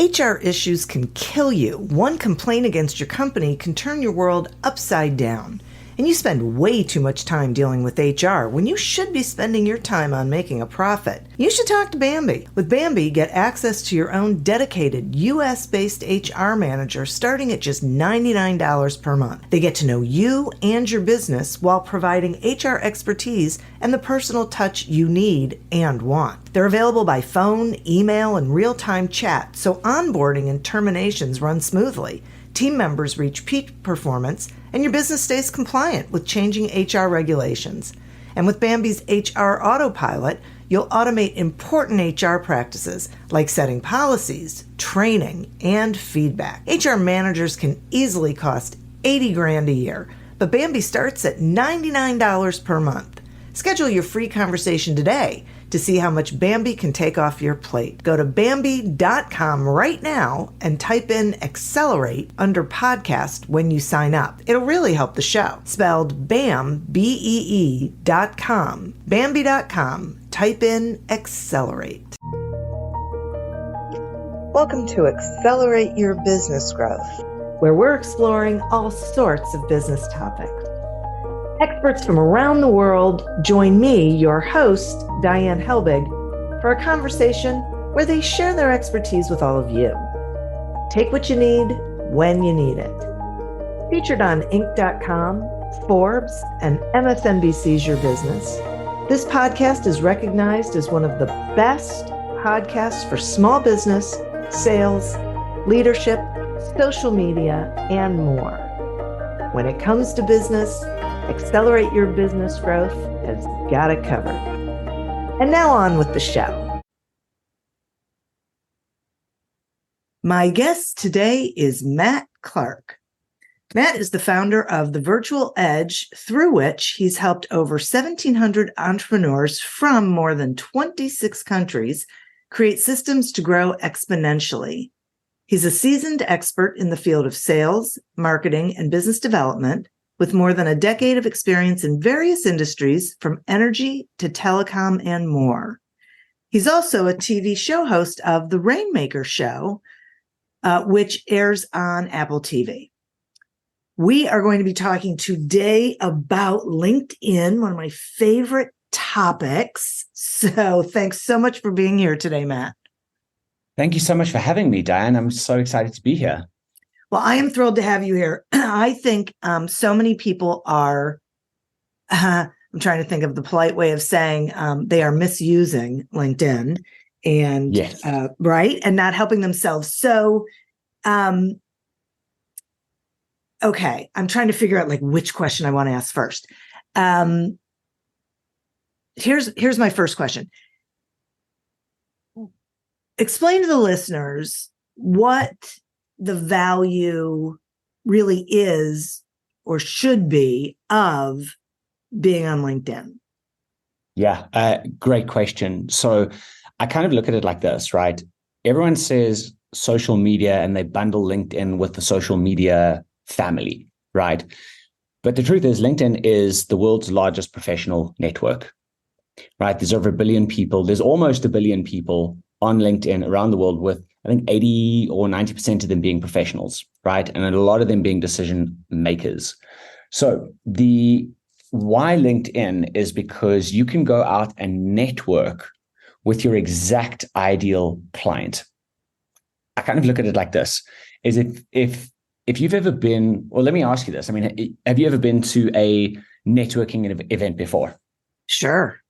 HR issues can kill you. One complaint against your company can turn your world upside down. And you spend way too much time dealing with HR when you should be spending your time on making a profit. You should talk to Bambi. With Bambi, get access to your own dedicated US-based HR manager starting at just $99 per month. They get to know you and your business while providing HR expertise and the personal touch you need and want. They're available by phone, email, and real-time chat, so onboarding and terminations run smoothly. Team members reach peak performance, and your business stays compliant with changing HR regulations. And with Bambi's HR Autopilot, you'll automate important HR practices like setting policies, training, and feedback. HR managers can easily cost $80,000 a year, but Bambi starts at $99 per month. Schedule your free conversation today to see how much Bambi can take off your plate. Go to Bambi.com right now and type in Accelerate under podcast when you sign up. It'll really help the show. Spelled BAM, BEE.com. Bambi.com. Type in Accelerate. Welcome to Accelerate Your Business Growth, where we're exploring all sorts of business topics. Experts from around the world join me, your host, Diane Helbig, for a conversation where they share their expertise with all of you. Take what you need when you need it. Featured on Inc.com, Forbes, and MSNBC's Your Business, this podcast is recognized as one of the best podcasts for small business, sales, leadership, social media, and more. When it comes to business, Accelerate Your Business Growth has got it covered. And now on with the show. My guest today is Matt Clark. Matt is the founder of The Virtual Edge, through which he's helped over 1,700 entrepreneurs from more than 26 countries create systems to grow exponentially. He's a seasoned expert in the field of sales, marketing, and business development, with more than a decade of experience in various industries, from energy to telecom and more. He's also a TV show host of The Rainmaker Show, which airs on Apple TV. We are going to be talking today about LinkedIn, one of my favorite topics. So thanks so much for being here today, Matt. Thank you so much for having me, Diane. I'm so excited to be here. Well, I am thrilled to have you here. I think so many people are, I'm trying to think of the polite way of saying they are misusing LinkedIn and, yes. Right, and not helping themselves. So, okay, I'm trying to figure out like which question I want to ask first. Here's my first question. Explain to the listeners what the value really is or should be of being on LinkedIn. Yeah, great question. So I kind of look at it like this, right? Everyone says social media and they bundle LinkedIn with the social media family, right? But the truth is LinkedIn is the world's largest professional network, right? There's over 1 billion people. There's almost 1 billion people on LinkedIn around the world, with I think 80 or 90% of them being professionals, right? And a lot of them being decision makers. So the why LinkedIn is because you can go out and network with your exact ideal client. I kind of look at it like this, is if you've ever been, well, let me ask you this. I mean, have you ever been to a networking event before? Sure.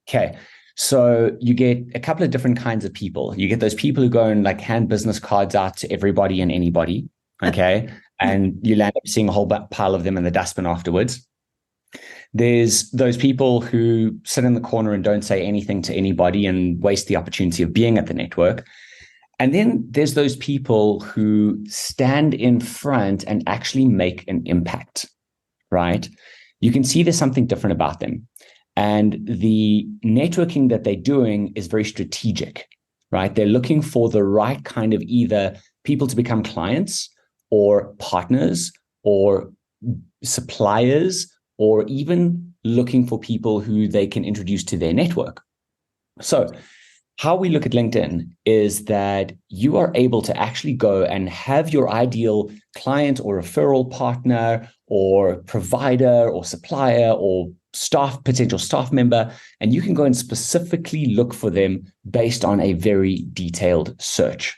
Okay. So you get a couple of different kinds of people. You get those people who go and like hand business cards out to everybody and anybody, okay? And you land up seeing a whole pile of them in the dustbin afterwards. There's those people who sit in the corner and don't say anything to anybody and waste the opportunity of being at the network. And then there's those people who stand in front and actually make an impact, right? You can see there's something different about them. And the networking that they're doing is very strategic, right? They're looking for the right kind of either people to become clients or partners or suppliers, or even looking for people who they can introduce to their network. So how we look at LinkedIn is that you are able to actually go and have your ideal client or referral partner or provider or supplier or potential staff member, and you can go and specifically look for them based on a very detailed search.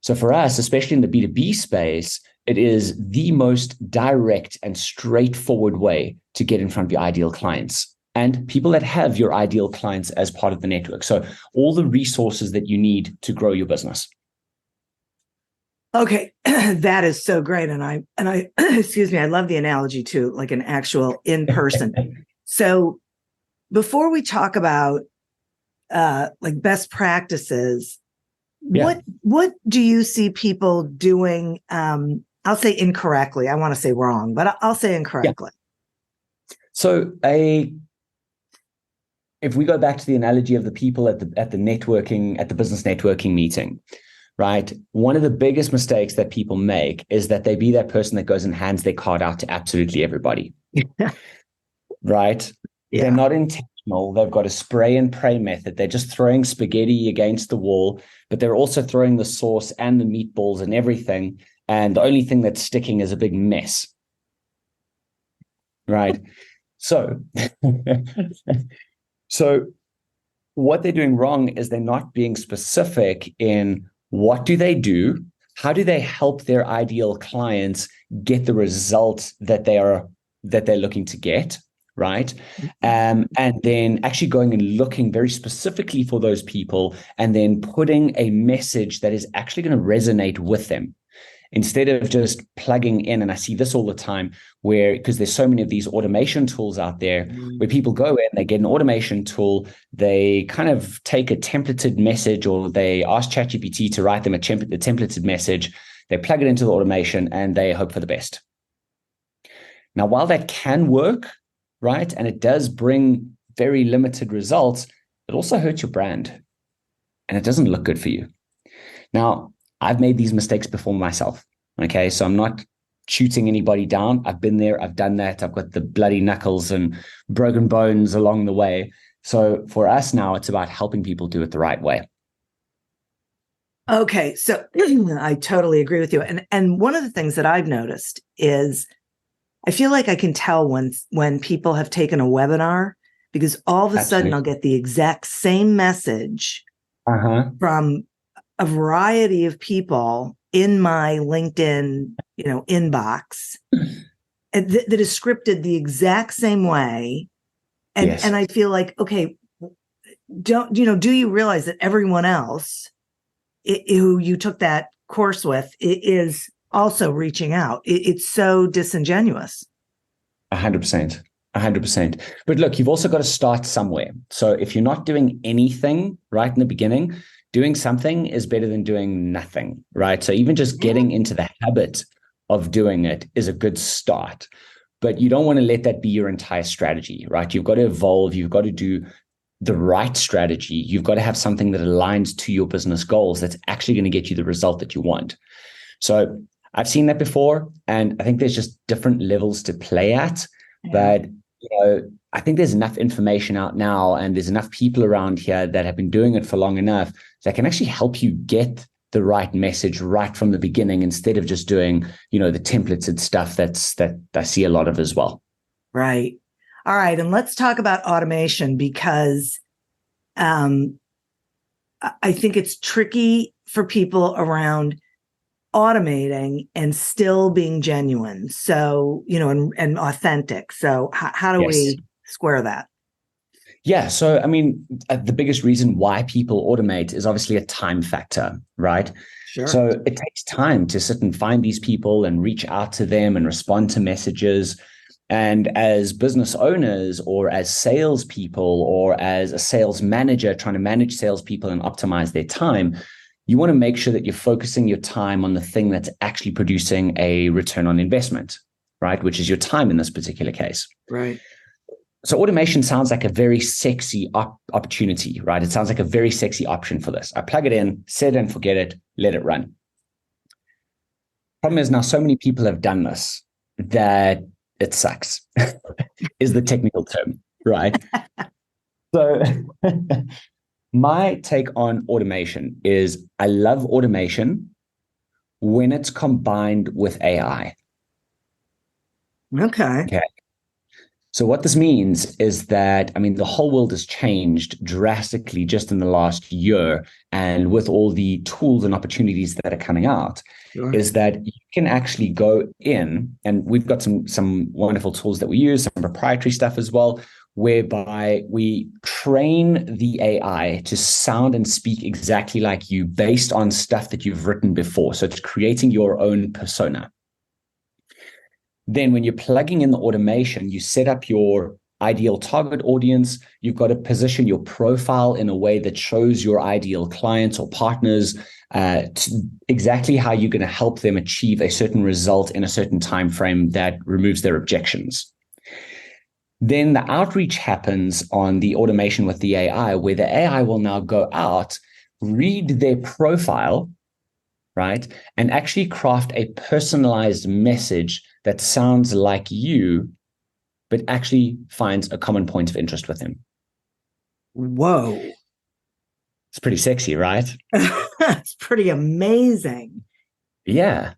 So for us, especially in the B2B space, it is the most direct and straightforward way to get in front of your ideal clients and people that have your ideal clients as part of the network. So all the resources that you need to grow your business. Okay, that is so great. And I, excuse me, I love the analogy to like an actual in-person. So before we talk about like best practices, what do you see people doing? I'll say incorrectly. I want to say wrong, but I'll say incorrectly. Yeah. So if we go back to the analogy of the people at the business networking meeting, right? One of the biggest mistakes that people make is that they be that person that goes and hands their card out to absolutely everybody. Right? Yeah. They're not intentional. They've got a spray and pray method. They're just throwing spaghetti against the wall, but they're also throwing the sauce and the meatballs and everything. And the only thing that's sticking is a big mess. Right? So what they're doing wrong is they're not being specific in what do they do? How do they help their ideal clients get the results that they're looking to get, right? And then actually going and looking very specifically for those people and then putting a message that is actually going to resonate with them. Instead of just plugging in, and I see this all the time because there's so many of these automation tools out there where people go in, they get an automation tool, they kind of take a templated message or they ask ChatGPT to write them a templated message, they plug it into the automation and they hope for the best. Now, while that can work, right, and it does bring very limited results, it also hurts your brand and it doesn't look good for you. Now, I've made these mistakes before myself. Okay. So I'm not shooting anybody down. I've been there. I've done that. I've got the bloody knuckles and broken bones along the way. So for us now, it's about helping people do it the right way. Okay. So I totally agree with you. And one of the things that I've noticed is I feel like I can tell when people have taken a webinar, because all of a sudden I'll get the exact same message from a variety of people in my LinkedIn, inbox that is scripted the exact same way. And, and I feel like, okay, do you realize that everyone else who you took that course with is also reaching out? It's so disingenuous. 100%. 100%. But look, you've also got to start somewhere. So if you're not doing anything right in the beginning, doing something is better than doing nothing, right? So even just getting into the habit of doing it is a good start. But you don't want to let that be your entire strategy, right? You've got to evolve. You've got to do the right strategy. You've got to have something that aligns to your business goals that's actually going to get you the result that you want. So I've seen that before, and I think there's just different levels to play at. But I think there's enough information out now, and there's enough people around here that have been doing it for long enough that can actually help you get the right message right from the beginning, instead of just doing, the templated stuff that I see a lot of as well. Right. All right. And let's talk about automation, because I think it's tricky for people around automating and still being genuine. So, and authentic. So how do we square that? Yeah. So, the biggest reason why people automate is obviously a time factor, right? Sure. So it takes time to sit and find these people and reach out to them and respond to messages. And as business owners, or as salespeople, or as a sales manager trying to manage salespeople and optimize their time, you want to make sure that you're focusing your time on the thing that's actually producing a return on investment, right? Which is your time in this particular case. Right. So automation sounds like a very sexy opportunity, right? It sounds like a very sexy option for this. I plug it in, set it and forget it, let it run. Problem is now so many people have done this that it sucks, is the technical term, right? So My take on automation is I love automation when it's combined with AI. Okay. Okay. So what this means is that, I mean, the whole world has changed drastically just in the last year. And with all the tools and opportunities that are coming out, Sure. is that you can actually go in, and we've got some wonderful tools that we use, some proprietary stuff as well, whereby we train the AI to sound and speak exactly like you based on stuff that you've written before. So it's creating your own persona. Then when you're plugging in the automation, you set up your ideal target audience. You've got to position your profile in a way that shows your ideal clients or partners exactly how you're going to help them achieve a certain result in a certain time frame that removes their objections. Then the outreach happens on the automation with the AI, where the AI will now go out, read their profile, right? And actually craft a personalized message that sounds like you, but actually finds a common point of interest with him. Whoa. It's pretty sexy, right? That's pretty amazing. Yeah.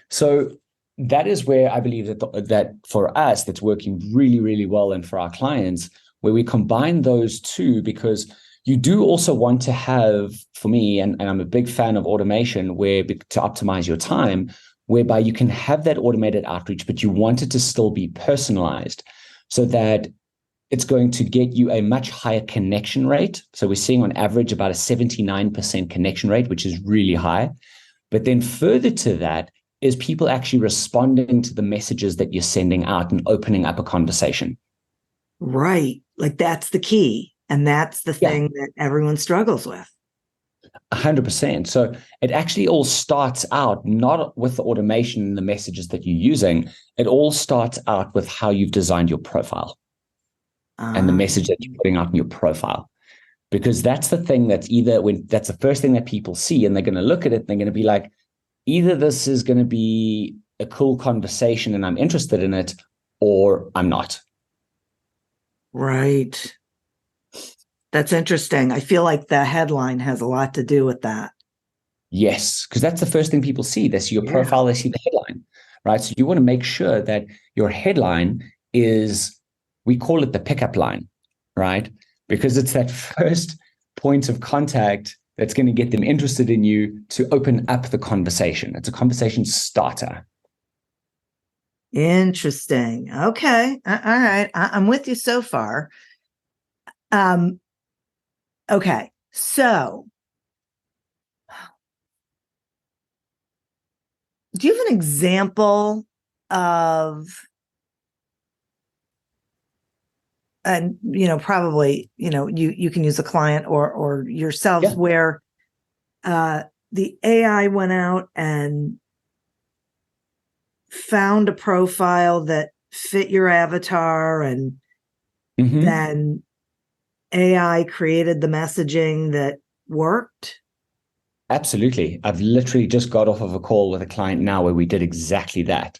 So that is where I believe that for us, that's working really, really well, and for our clients, where we combine those two, because you do also want to have, for me, and I'm a big fan of automation, where to optimize your time, whereby you can have that automated outreach, but you want it to still be personalized so that it's going to get you a much higher connection rate. So we're seeing on average about a 79% connection rate, which is really high. But then further to that is people actually responding to the messages that you're sending out and opening up a conversation. Right. Like that's the key. And that's the Yeah, thing that everyone struggles with. 100%. So it actually all starts out not with the automation and the messages that you're using. It all starts out with how you've designed your profile and the message that you're Um, putting out in your profile. Because that's the thing that's the first thing that people see, and they're going to look at it and they're going to be like, either this is going to be a cool conversation and I'm interested in it, or I'm not. right. That's interesting. I feel like the headline has a lot to do with that. Yes, because that's the first thing people see. They see your Yeah. profile, they see the headline, right? So you want to make sure that your headline is, we call it the pickup line, right? Because it's that first point of contact that's going to get them interested in you to open up the conversation. It's a conversation starter. Interesting. Okay. All right. I'm with you so far. Um, okay. So, do you have an example of, and probably you can use a client or yourselves, Yeah. where the AI went out and found a profile that fit your avatar, and Mm-hmm. then AI created the messaging that worked? Absolutely. I've literally just got off of a call with a client now where we did exactly that.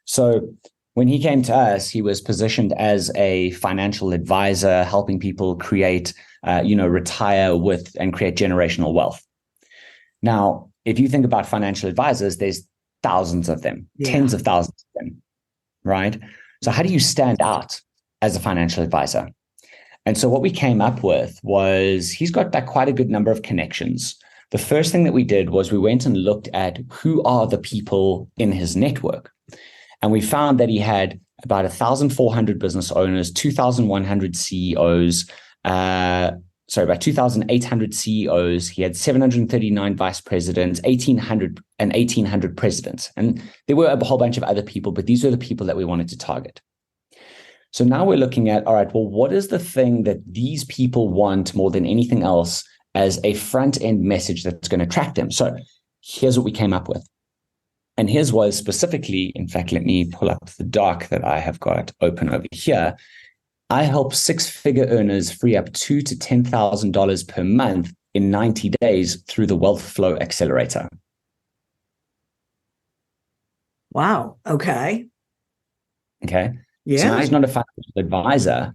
So when he came to us, he was positioned as a financial advisor, helping people create, retire with and create generational wealth. Now, if you think about financial advisors, there's thousands of them, Yeah. tens of thousands of them, right? So how do you stand out as a financial advisor? And so what we came up with was, he's got back quite a good number of connections. The first thing that we did was we went and looked at who are the people in his network. And we found that he had about 1,400 business owners, 2,100 CEOs, about 2,800 CEOs. He had 739 vice presidents, 1,800 presidents. And there were a whole bunch of other people, but these were the people that we wanted to target. So now we're looking at, all right, well, what is the thing that these people want more than anything else as a front end message that's going to attract them? So here's what we came up with. And his was specifically, in fact, let me pull up the doc that I have got open over here. I help six-figure earners free up $2,000 to $10,000 per month in 90 days through the Wealth Flow Accelerator. Wow. Okay. Okay. So now Yeah. he's not a financial advisor,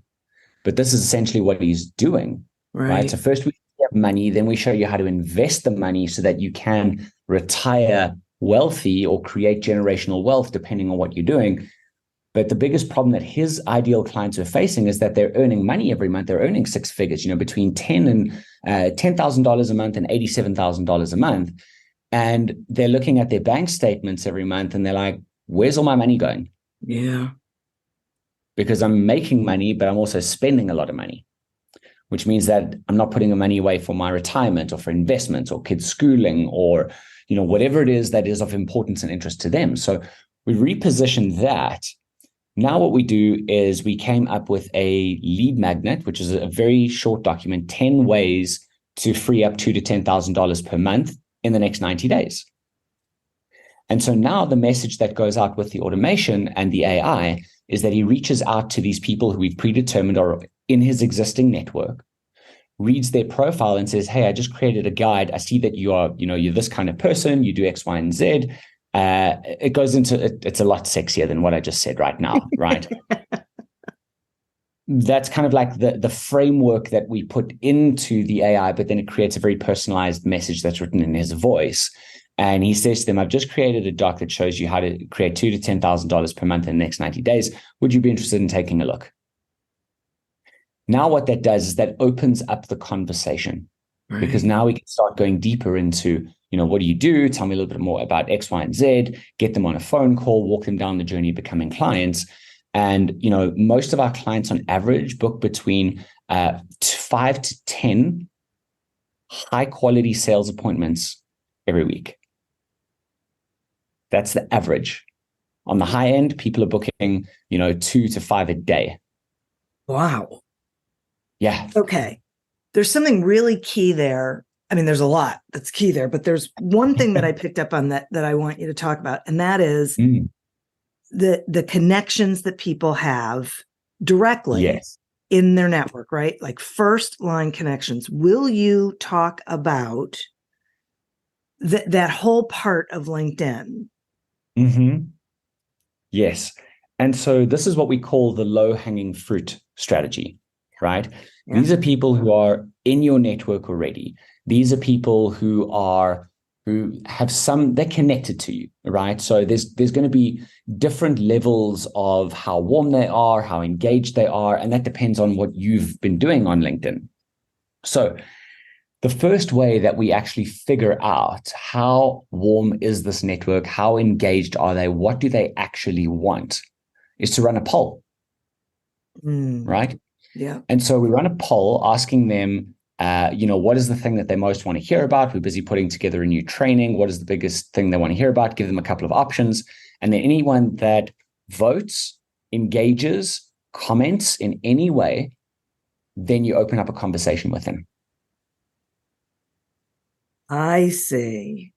but this is essentially what he's doing, right? Right. So first we money, then we show you how to invest the money so that you can retire wealthy or create generational wealth, depending on what you're doing. But the biggest problem that his ideal clients are facing is that they're earning money every month. They're earning six figures, between $10,000 a month and $87,000 a month. And they're looking at their bank statements every month and they're like, where's all my money going? Yeah. Because I'm making money, but I'm also spending a lot of money, which means that I'm not putting the money away for my retirement or for investments or kids' schooling or, whatever it is that is of importance and interest to them. So we repositioned that. Now what we do is we came up with a lead magnet, which is a very short document, 10 ways to free up $2,000 to $10,000 per month in the next 90 days. And so now the message that goes out with the automation and the AI is that he reaches out to these people who we've predetermined are in his existing network, reads their profile and says, hey, I just created a guide. I see that you're this kind of person, you do X, Y, and Z. It goes into it's a lot sexier than what I just said right now, right? That's kind of like the framework that we put into the AI, but then it creates a very personalized message that's written in his voice. And he says to them, I've just created a doc that shows you how to create $2,000 to $10,000 per month in the next 90 days. Would you be interested in taking a look? Now what that does is that opens up the conversation, right? Because now we can start going deeper into what do you do? Tell me a little bit more about X, Y, and Z, get them on a phone call, walk them down the journey of becoming clients. And, most of our clients on average book between 5 to 10 high quality sales appointments every week. That's the average. On the high end, people are booking, 2 to 5 a day. Wow. Yeah. Okay. There's something really key there. I mean, there's a lot that's key there, but there's one thing that I picked up on that I want you to talk about, and that is the connections that people have directly in their network, right? Like first line connections. Will you talk about that whole part of LinkedIn? Mm-hmm. Yes. And so this is what we call the low-hanging fruit strategy, right? Yeah. These are people who are in your network already. These are people who have they're connected to you, right? So there's going to be different levels of how warm they are, how engaged they are, and that depends on what you've been doing on LinkedIn. So the first way that we actually figure out how warm is this network, how engaged are they, what do they actually want, is to run a poll, right? Yeah. And so we run a poll asking them, what is the thing that they most want to hear about? We're busy putting together a new training. What is the biggest thing they want to hear about? Give them a couple of options. And then anyone that votes, engages, comments in any way, then you open up a conversation with them. I see.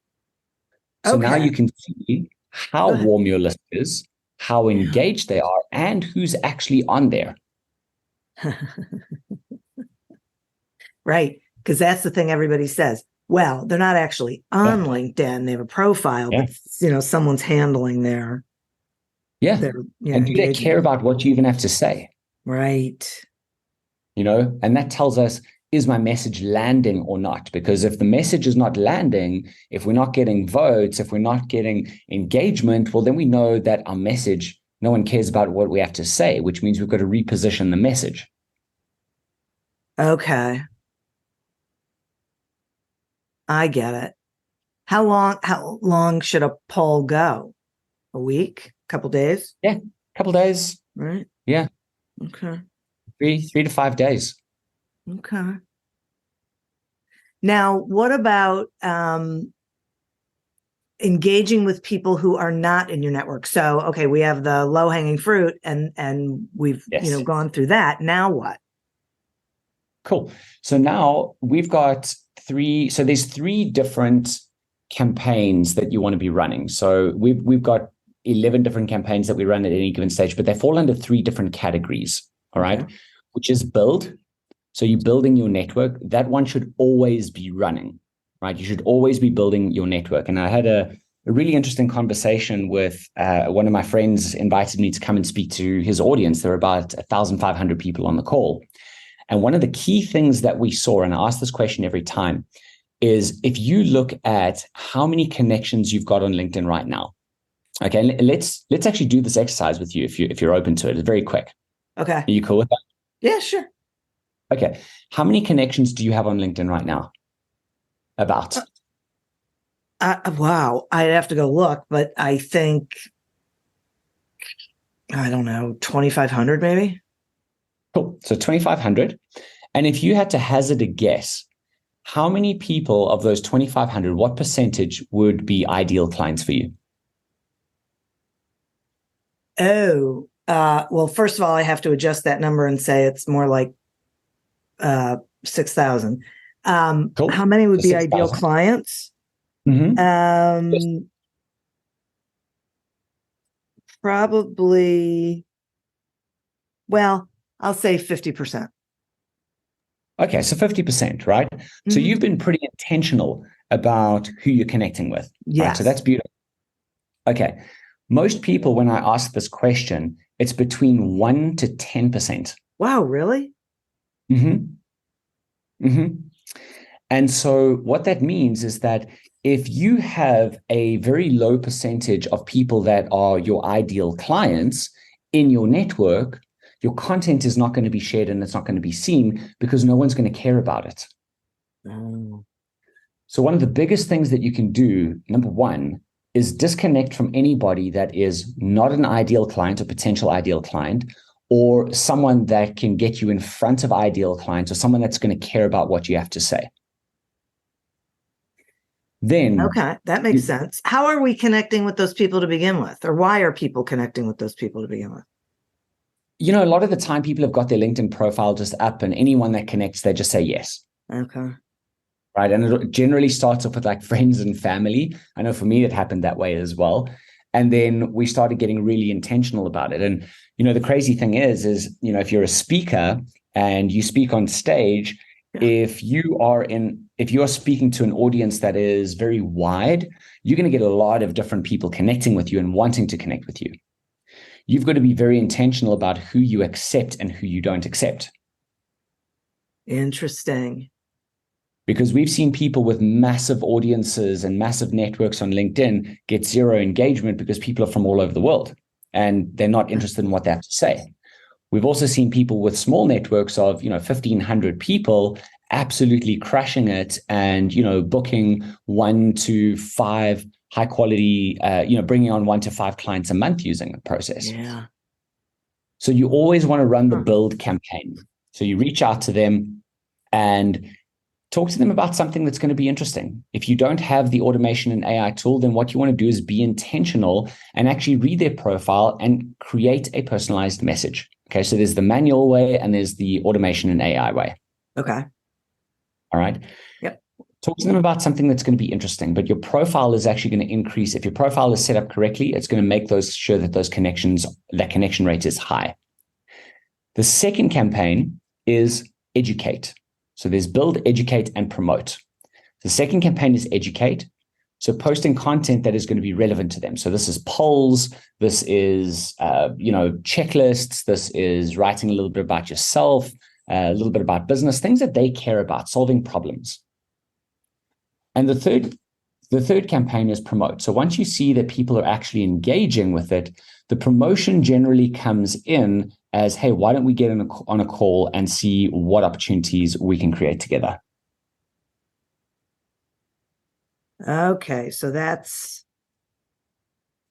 So now you can see how warm your list is, how engaged they are, and who's actually on there. Right. Because that's the thing everybody says. Well, they're not actually on LinkedIn. They have a profile, but someone's handling their and do they care about what you even have to say? Right. And that tells us, is my message landing or not? Because if the message is not landing, if we're not getting votes, if we're not getting engagement, well, then we know that our message, no one cares about what we have to say, which means we've got to reposition the message. Okay. I get it. How long should a poll go? A week? A couple days? Yeah, a couple days. Right. Yeah. Okay. 3 to 5 days. Okay. Now, what about engaging with people who are not in your network? So, okay, we have the low-hanging fruit and we've gone through that. Now what? Cool. So now we've got there's 3 different campaigns that you want to be running. So we've got 11 different campaigns that we run at any given stage, but they fall under 3 different categories. All right. Which is build. So you're building your network. That one should always be running, right? You should always be building your network. And I had a really interesting conversation with one of my friends invited me to come and speak to his audience. There were about 1,500 people on the call. And one of the key things that we saw, and I ask this question every time, is if you look at how many connections you've got on LinkedIn right now. Okay, let's actually do this exercise with you if you're open to it. It's very quick. Okay. Are you cool with that? Yeah, sure. Okay. How many connections do you have on LinkedIn right now? About? Wow. I'd have to go look, but I think, I don't know, 2,500 maybe? Cool. So 2,500. And if you had to hazard a guess, how many people of those 2,500, what percentage would be ideal clients for you? Oh, well, first of all, I have to adjust that number and say it's more like 6,000. Cool. How many would So be 6,000. ideal clients? Mm-hmm. Probably, well, I'll say 50%. Okay, so 50%, right? Mm-hmm. So you've been pretty intentional about who you're connecting with. Yes. Right? So that's beautiful. Okay. Most people, when I ask this question, it's between 1 to 10%. Wow, really? Mm-hmm. Mm-hmm. And so what that means is that if you have a very low percentage of people that are your ideal clients in your network, your content is not going to be shared and it's not going to be seen because no one's going to care about it. Oh. So one of the biggest things that you can do, number one, is disconnect from anybody that is not an ideal client or potential ideal client, or someone that can get you in front of ideal clients, or someone that's going to care about what you have to say. Then, okay, that makes sense. How are we connecting with those people to begin with? Or why are people connecting with those people to begin with? You know, a lot of the time people have got their LinkedIn profile just up and anyone that connects, they just say yes. Okay. Right. And it generally starts off with like friends and family. I know for me, it happened that way as well. And then we started getting really intentional about it. And, you know, the crazy thing is, you know, if you're a speaker and you speak on stage, if you are speaking to an audience that is very wide, you're going to get a lot of different people connecting with you and wanting to connect with you. You've got to be very intentional about who you accept and who you don't accept. Interesting. Because we've seen people with massive audiences and massive networks on LinkedIn get zero engagement because people are from all over the world and they're not interested in what they have to say. We've also seen people with small networks of, 1,500 people absolutely crushing it and, booking 1 to 5 high quality, bringing on 1 to 5 clients a month using the process. Yeah. So you always want to run the build campaign. So you reach out to them and talk to them about something that's going to be interesting. If you don't have the automation and AI tool, then what you want to do is be intentional and actually read their profile and create a personalized message. Okay, so there's the manual way and there's the automation and AI way. Okay. All right. Yep. Talk to them about something that's going to be interesting, but your profile is actually going to increase. If your profile is set up correctly, it's going to make sure that that connection rate is high. The second campaign is educate. So there's build, educate, and promote. The second campaign is educate. So posting content that is going to be relevant to them. So this is polls, this is, checklists, this is writing a little bit about yourself, a little bit about business, things that they care about, solving problems. And the third campaign is promote. So once you see that people are actually engaging with it, the promotion generally comes in as, hey, why don't we get on a call and see what opportunities we can create together? Okay, so that's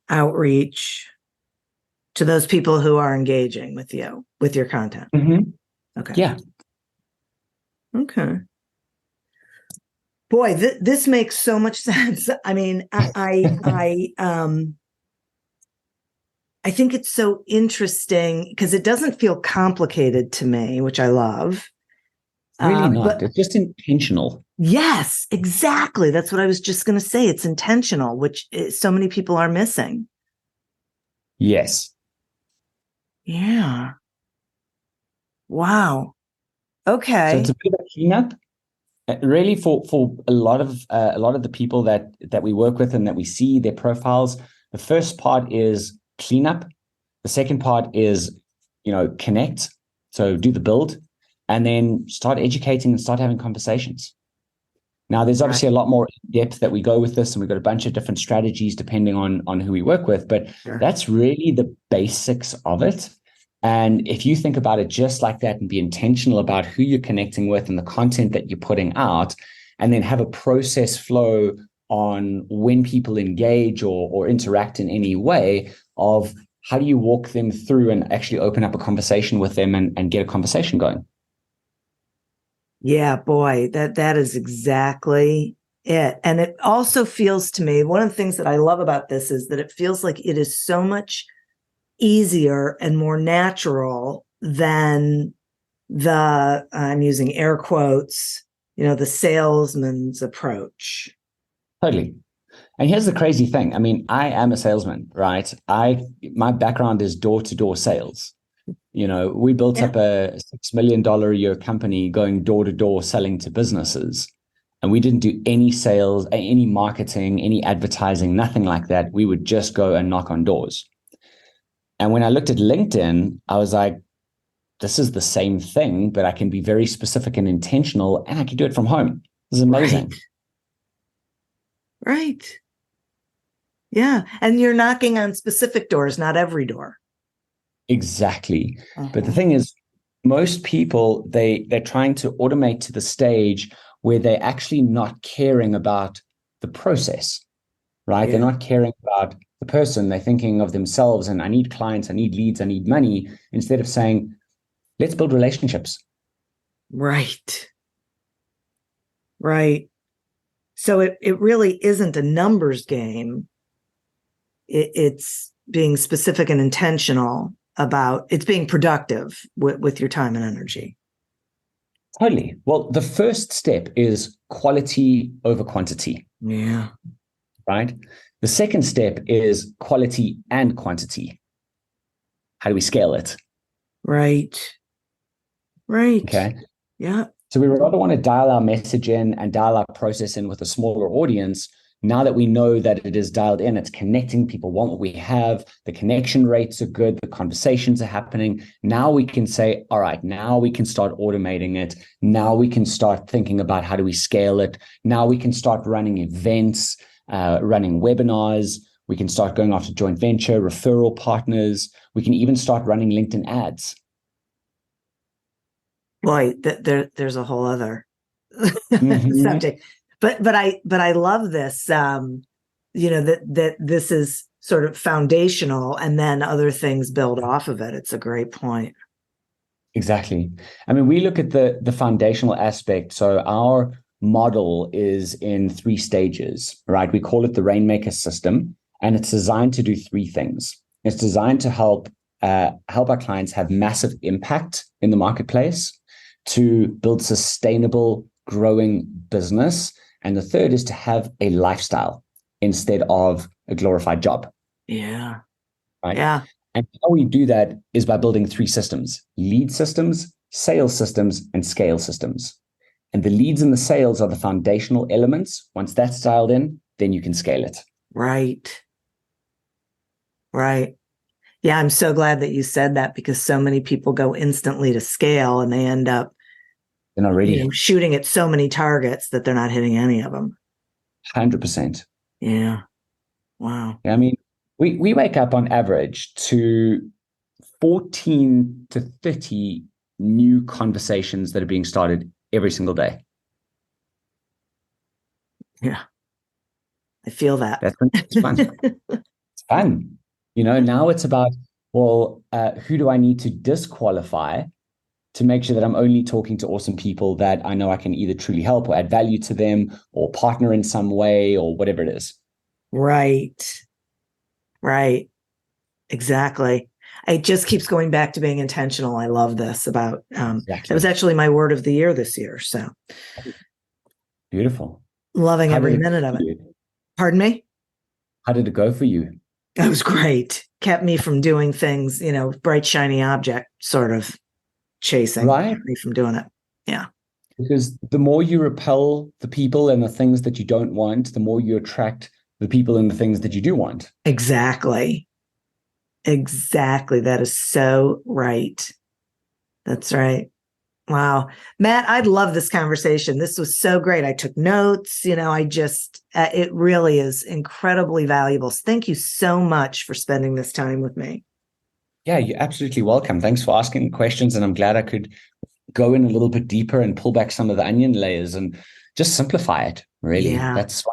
outreach to those people who are engaging with you, with your content. Mm-hmm. Okay. Yeah. Okay. Boy, this makes so much sense. I mean, I think it's so interesting because it doesn't feel complicated to me, which I love. Really not. It's just intentional. Yes, exactly. That's what I was just going to say. It's intentional, which so many people are missing. Yes. Yeah. Wow. Okay. So it's a bit of a cleanup. Really, for a lot of the people that we work with and that we see their profiles, the first part is cleanup. The second part is, connect. So do the build. and then start educating and start having conversations. Now, there's obviously a lot more depth that we go with this, and we've got a bunch of different strategies depending on who we work with, but that's really the basics of it. And if you think about it just like that and be intentional about who you're connecting with and the content that you're putting out, and then have a process flow on when people engage or interact in any way of how do you walk them through and actually open up a conversation with them and get a conversation going. Yeah, boy, that is exactly it. And it also feels to me, one of the things that I love about this is that it feels like it is so much easier and more natural than I'm using air quotes, the salesman's approach. Totally. And here's the crazy thing. I mean, I am a salesman, right? My background is door-to-door sales. We built up a $6 million a year company going door-to-door selling to businesses. And we didn't do any sales, any marketing, any advertising, nothing like that. We would just go and knock on doors. And when I looked at LinkedIn, I was like, this is the same thing, but I can be very specific and intentional, and I can do it from home. This is amazing. Right. Yeah. And you're knocking on specific doors, not every door. Exactly. But the thing is, most people, they're trying to automate to the stage where they're actually not caring about the process, right? Yeah. They're not caring about the person. They're thinking of themselves and I need clients, I need leads, I need money, instead of saying, let's build relationships. Right. Right. So it really isn't a numbers game. It's being specific and intentional about it's being productive with your time and energy. Totally. Well, the first step is quality over quantity. Yeah. Right. The second step is quality and quantity. How do we scale it? Right. Right. Okay. Yeah. So we rather want to dial our message in and dial our process in with a smaller audience. Now that we know that it is dialed in, it's connecting, people want what we have, the connection rates are good, the conversations are happening. Now we can say, all right, now we can start automating it. Now we can start thinking about how do we scale it. Now we can start running events, running webinars. We can start going after joint venture, referral partners. We can even start running LinkedIn ads. Boy, there's a whole other subject. But I love this, that this is sort of foundational and then other things build off of it. It's a great point. Exactly. I mean, we look at the foundational aspect. So our model is in 3 stages, right? We call it the Rainmaker system, and it's designed to do 3 things. It's designed to help our clients have massive impact in the marketplace, to build sustainable, growing business. And the third is to have a lifestyle instead of a glorified job. Yeah. Right. Yeah. And how we do that is by building 3 systems: lead systems, sales systems, and scale systems. And the leads and the sales are the foundational elements. Once that's dialed in, then you can scale it. Right. Right. Yeah, I'm so glad that you said that, because so many people go instantly to scale and they end up shooting at so many targets that they're not hitting any of them. 100%. Yeah. Wow. I mean, we wake up on average to 14 to 30 new conversations that are being started every single day. Yeah. I feel that. It's fun. It's fun. Now it's about, who do I need to disqualify to make sure that I'm only talking to awesome people that I know I can either truly help or add value to them or partner in some way or whatever it is. Right. Right. Exactly. It just keeps going back to being intentional. I love this about, Exactly. It was actually my word of the year this year. So beautiful. Loving every minute of it. Pardon me? How did it go for you? It was great. Kept me from doing things, bright, shiny object sort of chasing. Right. Kept me from doing it. Yeah. Because the more you repel the people and the things that you don't want, the more you attract the people and the things that you do want. Exactly. Exactly. That is so right. That's right. Wow. Matt, I love this conversation. This was so great. I took notes. It really is incredibly valuable. Thank you so much for spending this time with me. Yeah, you're absolutely welcome. Thanks for asking questions. And I'm glad I could go in a little bit deeper and pull back some of the onion layers and just simplify it. Really, Yeah. that's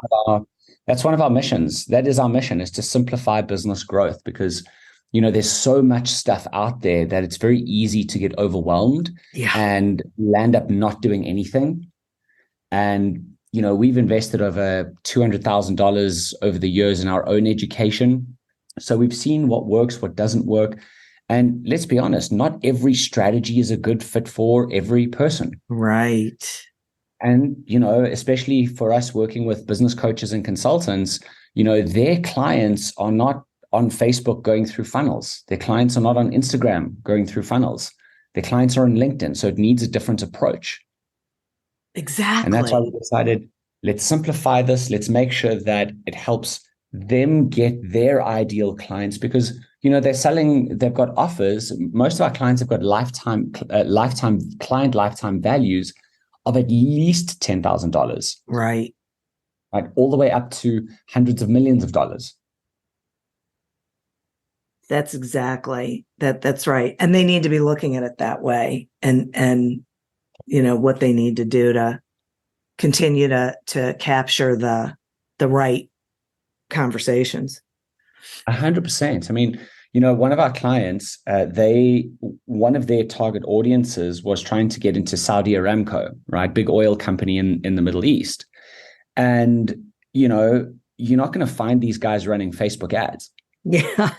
one of our missions. That is our mission, is to simplify business growth, because there's so much stuff out there that it's very easy to get overwhelmed Yeah. and land up not doing anything. And we've invested over $200,000 over the years in our own education. So we've seen what works, what doesn't work. And let's be honest, not every strategy is a good fit for every person. Right. And, especially for us working with business coaches and consultants, their clients are not on Facebook going through funnels. Their clients are not on Instagram going through funnels. Their clients are on LinkedIn. So it needs a different approach. Exactly. And that's why we decided, let's simplify this. Let's make sure that it helps them get their ideal clients, because they've got offers. Most of our clients have got lifetime lifetime values of at least $10,000, Right. right, all the way up to hundreds of millions of dollars. That's exactly that's right. And they need to be looking at it that way, and what they need to do to continue to capture the right conversations. 100%. I mean, one of our clients, one of their target audiences was trying to get into Saudi Aramco, right? Big oil company in the Middle East. And, you're not going to find these guys running Facebook ads. Yeah.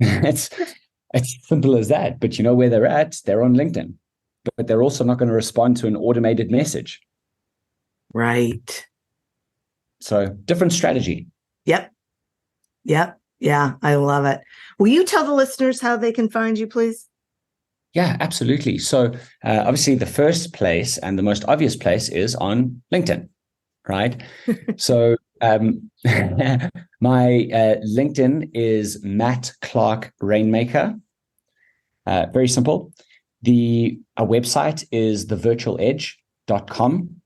It's simple as that. But you know where they're at? They're on LinkedIn. But they're also not going to respond to an automated message. Right. So different strategy. Yep. Yeah, I love it. Will you tell the listeners how they can find you, please? Yeah, absolutely. So obviously the first place and the most obvious place is on LinkedIn, right? So my LinkedIn is Matt Clark Rainmaker. Very simple. Our website is thevirtualedge.com.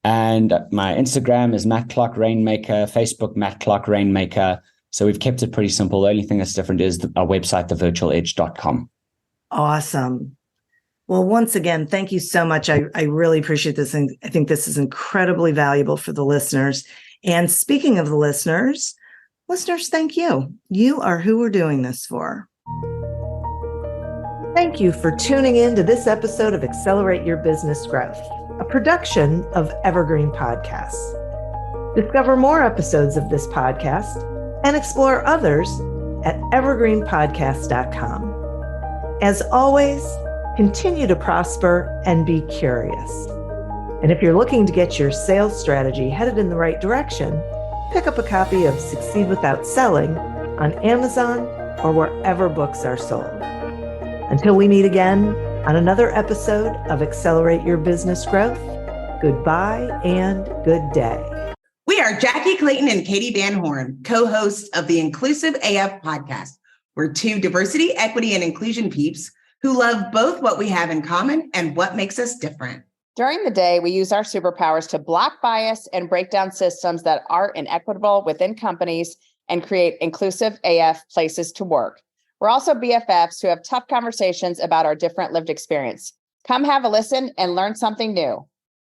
And my Instagram is Matt Clark Rainmaker, Facebook, Matt Clark Rainmaker. So we've kept it pretty simple. The only thing that's different is our website, thevirtualedge.com. Awesome. Well, once again, thank you so much. I really appreciate this. And I think this is incredibly valuable for the listeners. And speaking of the listeners, thank you. You are who we're doing this for. Thank you for tuning in to this episode of Accelerate Your Business Growth, a production of Evergreen Podcasts. Discover more episodes of this podcast and explore others at evergreenpodcast.com. As always, continue to prosper and be curious. And if you're looking to get your sales strategy headed in the right direction, pick up a copy of Succeed Without Selling on Amazon or wherever books are sold. Until we meet again on another episode of Accelerate Your Business Growth, goodbye and good day. We are Jackie Clayton and Katie Van Horn, co-hosts of the Inclusive AF podcast. We're two diversity, equity, and inclusion peeps who love both what we have in common and what makes us different. During the day, we use our superpowers to block bias and break down systems that are inequitable within companies and create inclusive AF places to work. We're also BFFs who have tough conversations about our different lived experience. Come have a listen and learn something new.